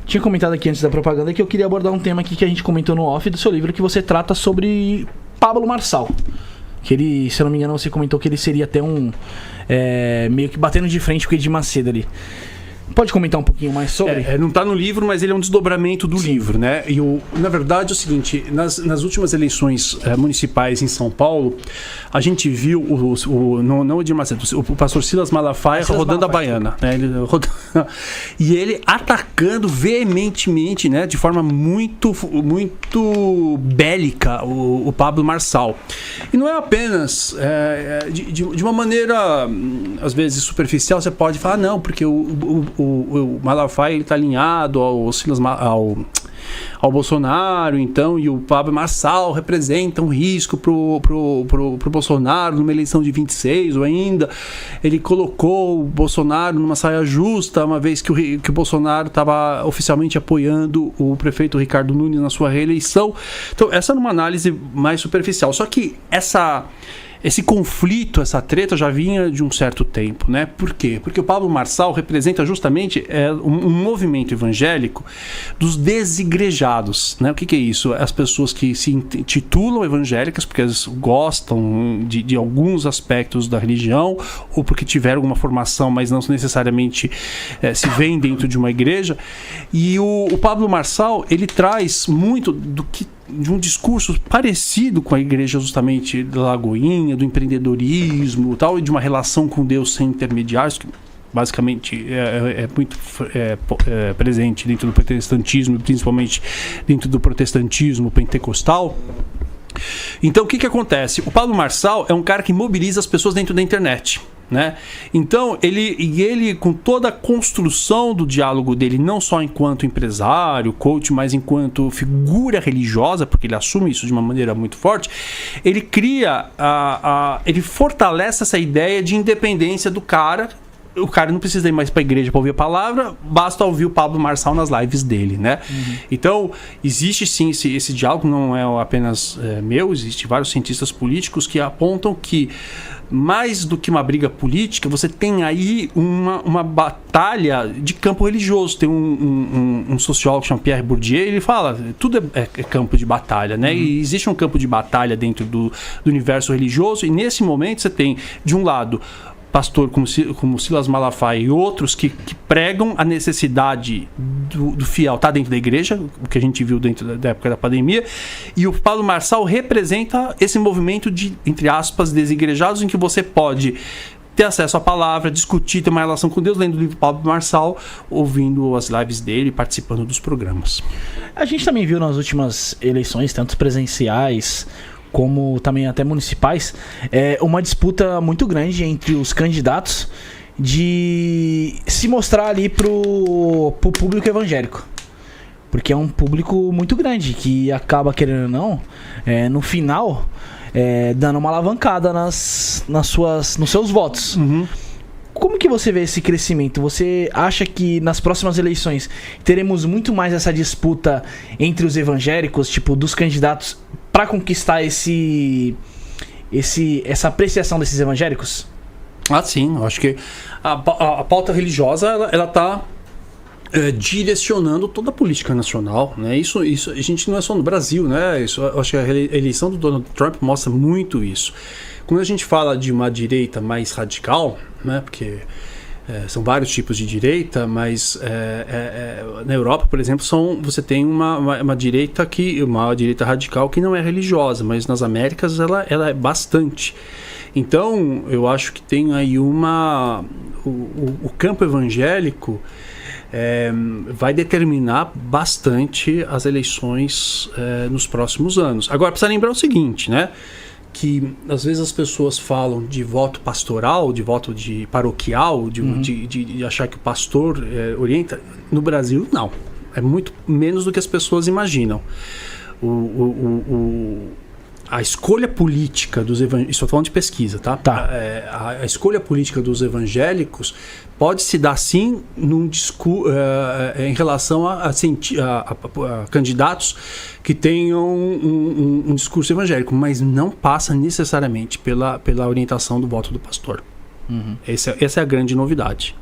tinha comentado aqui antes da propaganda que eu queria abordar um tema aqui que a gente comentou no off do seu livro, que você trata sobre Pablo Marçal. Que ele, se eu não me engano, você comentou que ele seria até meio que batendo de frente com o Edir Macedo ali. Pode comentar um pouquinho mais sobre? Não está no livro, mas ele é um desdobramento do livro, né? E na verdade é o seguinte, nas últimas eleições municipais em São Paulo, a gente viu não o Edir Macedo, o pastor Silas Malafaia rodando a baiana, né? E ele atacando veementemente, né? De forma muito, muito bélica o Pablo Marçal. E não é apenas de uma maneira, às vezes, superficial, você pode falar, não, porque o Malafaia está alinhado ao Bolsonaro, então, e o Pablo Marçal representa um risco pro Bolsonaro numa eleição de 26, ou ainda ele colocou o Bolsonaro numa saia justa, uma vez que o Bolsonaro estava oficialmente apoiando o prefeito Ricardo Nunes na sua reeleição. Então, essa é uma análise mais superficial. Só que esse conflito, essa treta já vinha de um certo tempo, né? Por quê? Porque o Pablo Marçal representa justamente um movimento evangélico dos desigrejados, né? O que é isso? As pessoas que se intitulam evangélicas porque elas gostam de alguns aspectos da religião ou porque tiveram alguma formação, mas não necessariamente se veem dentro de uma igreja. E o Pablo Marçal, ele traz muito de um discurso parecido com a igreja justamente da Lagoinha, do empreendedorismo tal, e de uma relação com Deus sem intermediários, que basicamente é muito presente dentro do protestantismo, principalmente dentro do protestantismo pentecostal. Então o que acontece? O Pablo Marçal é um cara que mobiliza as pessoas dentro da internet, né? Então ele com toda a construção do diálogo dele, não só enquanto empresário, coach, mas enquanto figura religiosa, porque ele assume isso de uma maneira muito forte, ele cria ele fortalece essa ideia de independência do cara. O cara não precisa ir mais para a igreja para ouvir a palavra, basta ouvir o Pablo Marçal nas lives dele, né? Uhum. Então, existe sim esse diálogo, não é apenas meu, existe vários cientistas políticos que apontam que mais do que uma briga política, você tem aí uma batalha de campo religioso. Tem um sociólogo chamado Pierre Bourdieu, ele fala, tudo é campo de batalha, né? E existe um campo de batalha dentro do universo religioso, e nesse momento você tem, de um lado, pastor como Silas Malafaia e outros que pregam a necessidade do fiel estar dentro da igreja, o que a gente viu dentro da época da pandemia, e o Pablo Marçal representa esse movimento de, entre aspas, desigrejados, em que você pode ter acesso à palavra, discutir, ter uma relação com Deus, lendo o livro Pablo Marçal, ouvindo as lives dele, participando dos programas. A gente também viu nas últimas eleições, tanto presenciais como também até municipais, uma disputa muito grande entre os candidatos de se mostrar ali pro público evangélico. Porque é um público muito grande, que acaba, querendo ou não, no final, dando uma alavancada nos seus votos. Uhum. Como que você vê esse crescimento? Você acha que nas próximas eleições teremos muito mais essa disputa entre os evangélicos, tipo, dos candidatos, para conquistar essa apreciação desses evangélicos? Sim, eu acho que a pauta religiosa ela está direcionando toda a política nacional, né? Isso a gente não é só no Brasil, né? Eu acho que a eleição do Donald Trump mostra muito isso. Quando a gente fala de uma direita mais radical, né? Porque são vários tipos de direita, mas na Europa, por exemplo, você tem uma direita radical que não é religiosa, mas nas Américas ela é bastante. Então, eu acho que tem aí o campo evangélico vai determinar bastante as eleições nos próximos anos. Agora, precisa lembrar o seguinte, né? Que às vezes as pessoas falam de voto pastoral, de voto paroquial, de achar que o pastor orienta. No Brasil, não. É muito menos do que as pessoas imaginam. A escolha política dos evangélicos, estou falando de pesquisa, tá? A escolha política dos evangélicos pode se dar sim em relação a candidatos que tenham um discurso evangélico, mas não passa necessariamente pela orientação do voto do pastor. Uhum. Essa é a grande novidade.